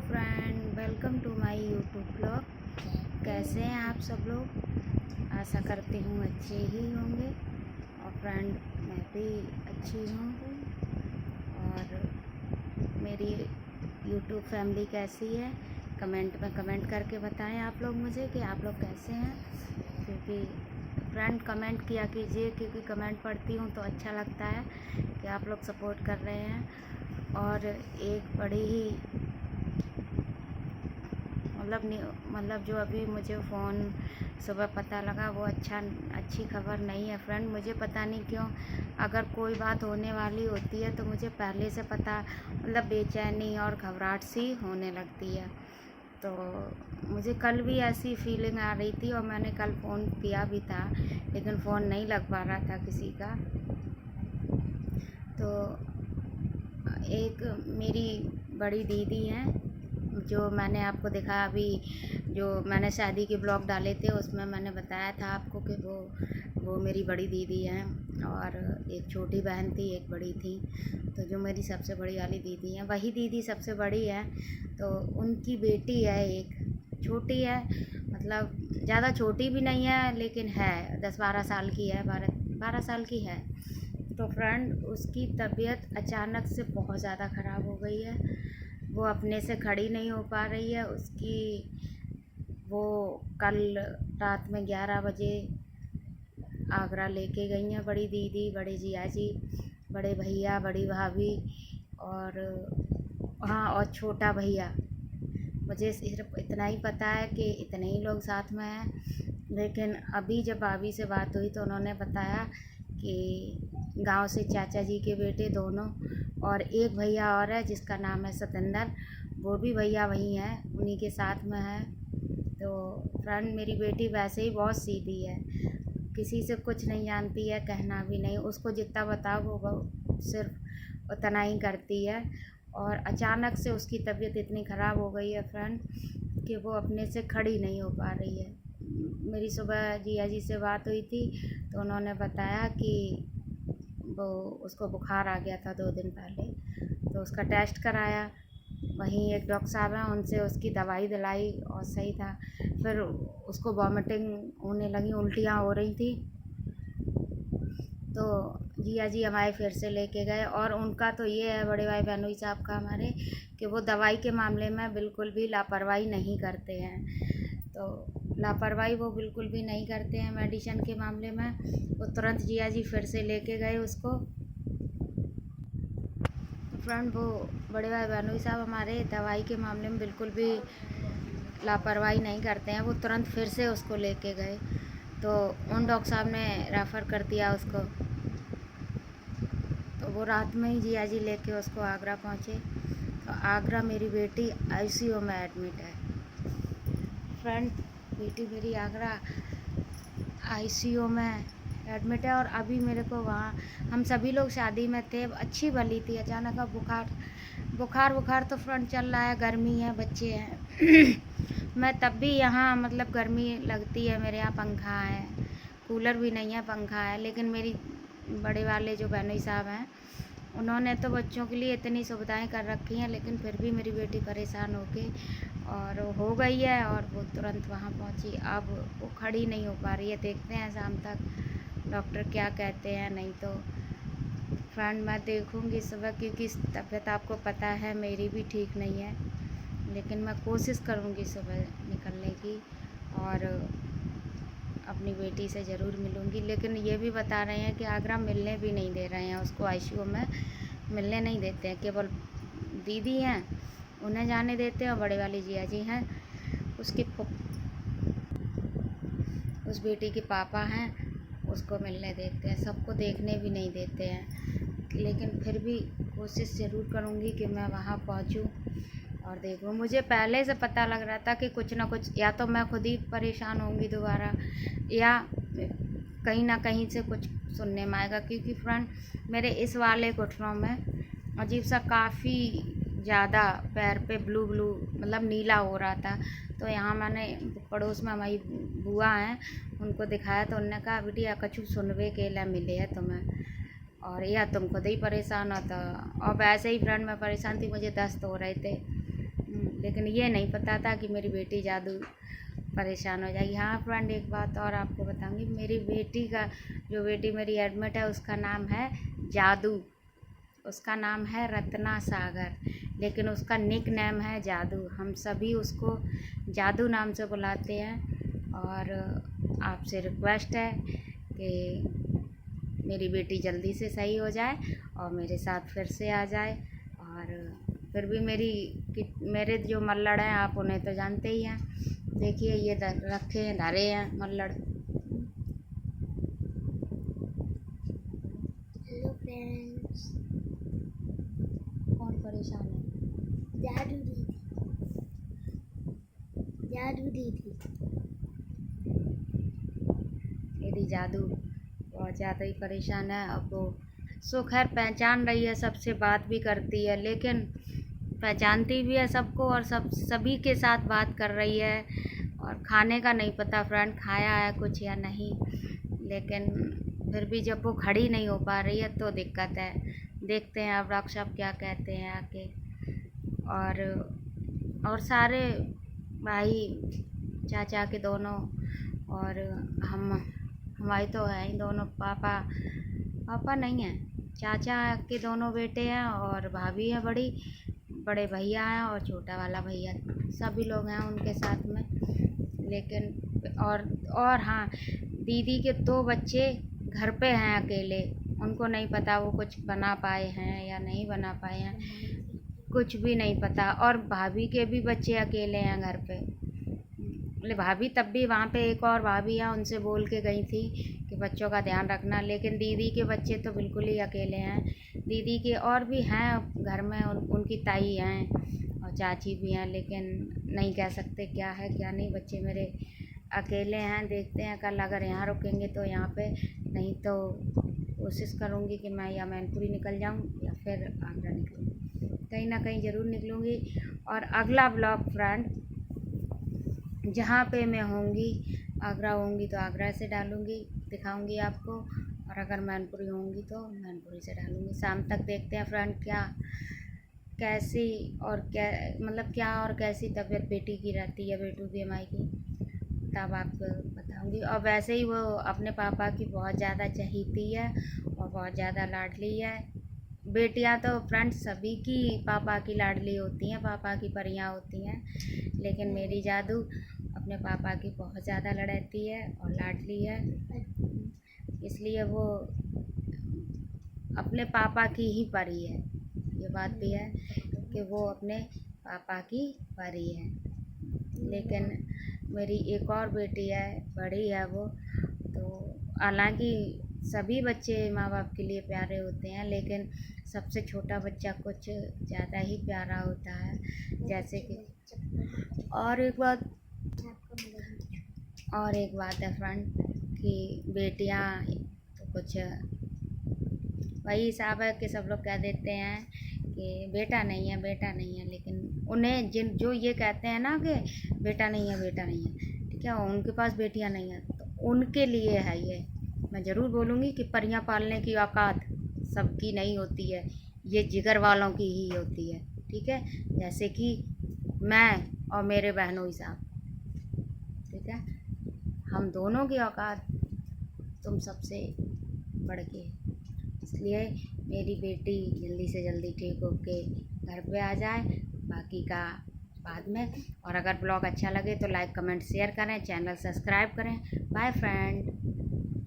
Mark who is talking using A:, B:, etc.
A: Friend, welcome to my YouTube blog. कैसे हैं आप सब लोग? आशा करती हूँ अच्छे ही होंगे। और फ्रेंड, मैं भी अच्छी हूँ। और मेरी यूट्यूब फैमिली कैसी है, कमेंट में कमेंट करके बताएं आप लोग मुझे कि आप लोग कैसे हैं। क्योंकि फ्रेंड कमेंट किया कीजिए, क्योंकि कमेंट पढ़ती हूँ तो अच्छा लगता है कि आप लोग सपोर्ट कर रहे हैं। और एक बड़ी ही मतलब जो अभी मुझे फ़ोन सुबह पता लगा, वो अच्छी खबर नहीं है फ्रेंड। मुझे पता नहीं क्यों, अगर कोई बात होने वाली होती है तो मुझे पहले से पता बेचैनी और घबराहट सी होने लगती है। तो मुझे कल भी ऐसी फीलिंग आ रही थी और मैंने कल फ़ोन किया भी था, लेकिन फ़ोन नहीं लग पा रहा था किसी का। तो एक मेरी बड़ी दीदी हैं, जो मैंने आपको दिखाया अभी, जो मैंने शादी के ब्लॉग डाले थे उसमें मैंने बताया था आपको कि वो मेरी बड़ी दीदी हैं। और एक छोटी बहन थी, एक बड़ी थी। तो जो मेरी सबसे बड़ी वाली दीदी हैं, वही दीदी सबसे बड़ी है। तो उनकी बेटी है, एक छोटी है, मतलब ज़्यादा छोटी भी नहीं है, लेकिन है 10-12 साल की है, 12 साल की है। तो फ्रेंड, उसकी तबीयत अचानक से बहुत ज़्यादा ख़राब हो गई है। वो अपने से खड़ी नहीं हो पा रही है। वो कल रात में 11 बजे आगरा लेके गई हैं बड़ी दीदी, बड़े जिया जी, बड़े भैया, बड़ी भाभी, और हाँ, और छोटा भैया। मुझे सिर्फ इतना ही पता है कि इतने ही लोग साथ में हैं। लेकिन अभी जब भाभी से बात हुई तो उन्होंने बताया कि गांव से चाचा जी के बेटे दोनों, और एक भैया और है जिसका नाम है सतेंद्र, वो भी भैया वही हैं, उन्हीं के साथ में है। तो फ्रेंड, मेरी बेटी वैसे ही बहुत सीधी है, किसी से कुछ नहीं जानती है, कहना भी नहीं। उसको जितना बताओ वो सिर्फ उतना ही करती है। और अचानक से उसकी तबीयत इतनी ख़राब हो गई है फ्रेंड कि वो अपने से खड़ी नहीं हो पा रही है। मेरी सुबह जिया जी से बात हुई थी तो उन्होंने बताया कि वो उसको बुखार आ गया था 2 दिन पहले। तो उसका टेस्ट कराया, वहीं एक डॉक्टर साहब हैं, उनसे उसकी दवाई दिलाई और सही था। फिर उसको वॉमिटिंग होने लगी, उल्टियाँ हो रही थी। तो जिया जी हमारे फिर से लेके गए। और उनका तो ये है, बड़े भाई बहनोई साहब का हमारे, कि वो दवाई के मामले में बिल्कुल भी लापरवाही नहीं करते हैं। तो लापरवाही वो बिल्कुल भी नहीं करते हैं मेडिसिन के मामले में। वो तुरंत जिया जी फिर से लेके गए उसको। फ्रेंड, वो बड़े भाई बहनोई साहब हमारे दवाई के मामले में बिल्कुल भी लापरवाही नहीं करते हैं। वो तुरंत फिर से उसको लेके गए। तो उन डॉक्टर साहब ने रेफ़र कर दिया उसको। तो वो रात में ही जिया जी लेके उसको आगरा पहुँचे। तो आगरा मेरी बेटी आईसीयू में एडमिट है फ्रेंड। बेटी मेरी आगरा आईसीयू में एडमिट है। और अभी मेरे को वहाँ, हम सभी लोग शादी में थे, अच्छी भली थी, अचानक अब बुखार तो फ्रेंड चल रहा है, गर्मी है, बच्चे हैं। मैं तब भी यहाँ, मतलब गर्मी लगती है, मेरे यहाँ पंखा है, कूलर भी नहीं है, पंखा है। लेकिन मेरी बड़े वाले जो बहनोई साहब हैं, उन्होंने तो बच्चों के लिए इतनी सुविधाएं कर रखी हैं, लेकिन फिर भी मेरी बेटी परेशान होके और हो गई है। और वो तुरंत वहाँ पहुँची। अब वो खड़ी नहीं हो पा रही है। देखते हैं शाम तक डॉक्टर क्या कहते हैं। नहीं तो फ्रेंड, मैं देखूँगी सुबह, क्योंकि तबीयत आपको पता है मेरी भी ठीक नहीं है। लेकिन मैं कोशिश करूँगी सुबह निकलने की और अपनी बेटी से ज़रूर मिलूँगी। लेकिन ये भी बता रहे हैं कि आगरा मिलने भी नहीं दे रहे हैं उसको, आईसीयू में मिलने नहीं देते हैं। केवल दीदी हैं उन्हें जाने देते हैं, और बड़े वाली जिया जी हैं, उस बेटी के पापा हैं, उसको मिलने देते हैं। सबको देखने भी नहीं देते हैं। लेकिन फिर भी कोशिश ज़रूर करूँगी कि मैं वहाँ पहुँचूँ और देखूँ। मुझे पहले से पता लग रहा था कि कुछ ना कुछ, या तो मैं खुद ही परेशान होंगी दोबारा, या कहीं ना कहीं से कुछ सुनने में आएगा। क्योंकि फ्रेंड, मेरे इस वाले घुटनों में अजीब सा काफ़ी ज़्यादा पैर पे ब्लू मतलब नीला हो रहा था। तो यहाँ मैंने पड़ोस में हमारी बुआ हैं, उनको दिखाया तो उन्होंने कहा, बिटिया कछु सुनवे के लिए मिले है तुम्हें, और या तुम खुद ही परेशान हो। तो और वैसे ही फ्रेंड मैं परेशान थी, मुझे दस्त हो रहे थे। लेकिन ये नहीं पता था कि मेरी बेटी जादू परेशान हो जाएगी। हाँ फ्रेंड, एक बात और आपको बताऊंगी, मेरी बेटी का, जो बेटी मेरी एडमिट है उसका नाम है जादू, उसका नाम है रत्ना सागर, लेकिन उसका निक नेम है जादू। हम सभी उसको जादू नाम से बुलाते हैं। और आपसे रिक्वेस्ट है कि मेरी बेटी जल्दी से सही हो जाए और मेरे साथ फिर से आ जाए। और फिर भी मेरे जो मल्लड़ हैं, आप उन्हें तो जानते ही हैं। देखिए ये रखे हैं, धरे हैं मल्लड़।
B: Hello friends.
A: कौन परेशान है?
B: जादू दीदी, जादू दीदी।
A: मेरी जादू बहुत ज़्यादा ही परेशान है। अब वो खैर पहचान रही है, सबसे बात भी करती है, लेकिन पहचानती भी है सबको और सभी के साथ बात कर रही है। और खाने का नहीं पता फ्रेंड, खाया है कुछ या नहीं, लेकिन फिर भी जब वो खड़ी नहीं हो पा रही है तो दिक्कत है। देखते हैं अब डॉक्टर साहब क्या कहते हैं आके। और सारे भाई, चाचा के दोनों, और हमारी तो है ही दोनों, पापा नहीं हैं, चाचा के दोनों बेटे हैं और भाभी है बड़ी, बड़े भैया हैं और छोटा वाला भैया, सभी लोग हैं उनके साथ में। लेकिन और हाँ, दीदी के 2 बच्चे घर पे हैं अकेले, उनको नहीं पता वो कुछ बना पाए हैं या नहीं बना पाए हैं, कुछ भी नहीं पता। और भाभी के भी बच्चे अकेले हैं घर पे। भाभी तब भी वहाँ पे एक और भाभी है, उनसे बोल के गई थी कि बच्चों का ध्यान रखना, लेकिन दीदी के बच्चे तो बिल्कुल ही अकेले हैं। दीदी के और भी हैं घर में, उनकी ताई हैं और चाची भी हैं, लेकिन नहीं कह सकते क्या है क्या नहीं। बच्चे मेरे अकेले हैं। देखते हैं कल अगर यहाँ रुकेंगे तो यहाँ पे, नहीं तो कोशिश करूँगी कि मैं या मैनपुरी निकल जाऊँ या फिर आगरा निकलूँ, कहीं ना कहीं ज़रूर निकलूँगी। और अगला ब्लॉग फ्रेंड जहाँ पे मैं होंगी, आगरा होंगी तो आगरा से डालूँगी, दिखाऊँगी आपको। और अगर मैनपुरी होंगी तो मैनपुरी से डालूँगी। शाम तक देखते हैं फ्रेंड कैसी और कैसी तबीयत बेटी की रहती है, बेटू की हमारी की, तब आपको बताऊँगी। और वैसे ही वो अपने पापा की बहुत ज़्यादा चहीती है और बहुत ज़्यादा लाडली है। बेटियां तो फ्रेंड्स सभी की पापा की लाडली होती हैं, पापा की परियां होती हैं, लेकिन मेरी जादू अपने पापा की बहुत ज़्यादा लड़ती है और लाडली है, इसलिए वो अपने पापा की ही परी है। ये बात भी है कि वो अपने पापा की परी है। लेकिन मेरी एक और बेटी है, बड़ी है वो, तो हालांकि सभी बच्चे माँ बाप के लिए प्यारे होते हैं, लेकिन सबसे छोटा बच्चा कुछ ज़्यादा ही प्यारा होता है। जैसे कि और एक बात है फ्रेंड कि बेटियाँ तो कुछ वही हिसाब है कि सब लोग कह देते हैं कि बेटा नहीं है, लेकिन उन्हें जो ये कहते हैं ना कि बेटा नहीं है, ठीक है, उनके पास बेटियाँ नहीं हैं, तो उनके लिए है ये। मैं ज़रूर बोलूँगी कि परियां पालने की औकात सबकी नहीं होती है, ये जिगर वालों की ही होती है, ठीक है। जैसे कि मैं और मेरे बहनोई साहब, ठीक है, हम दोनों की औकात तुम सबसे बढ़ के। इसलिए मेरी बेटी जल्दी से जल्दी ठीक होके घर पे आ जाए, बाकी का बाद में। और अगर ब्लॉग अच्छा लगे तो लाइक कमेंट शेयर करें, चैनल सब्सक्राइब करें। Bye friend.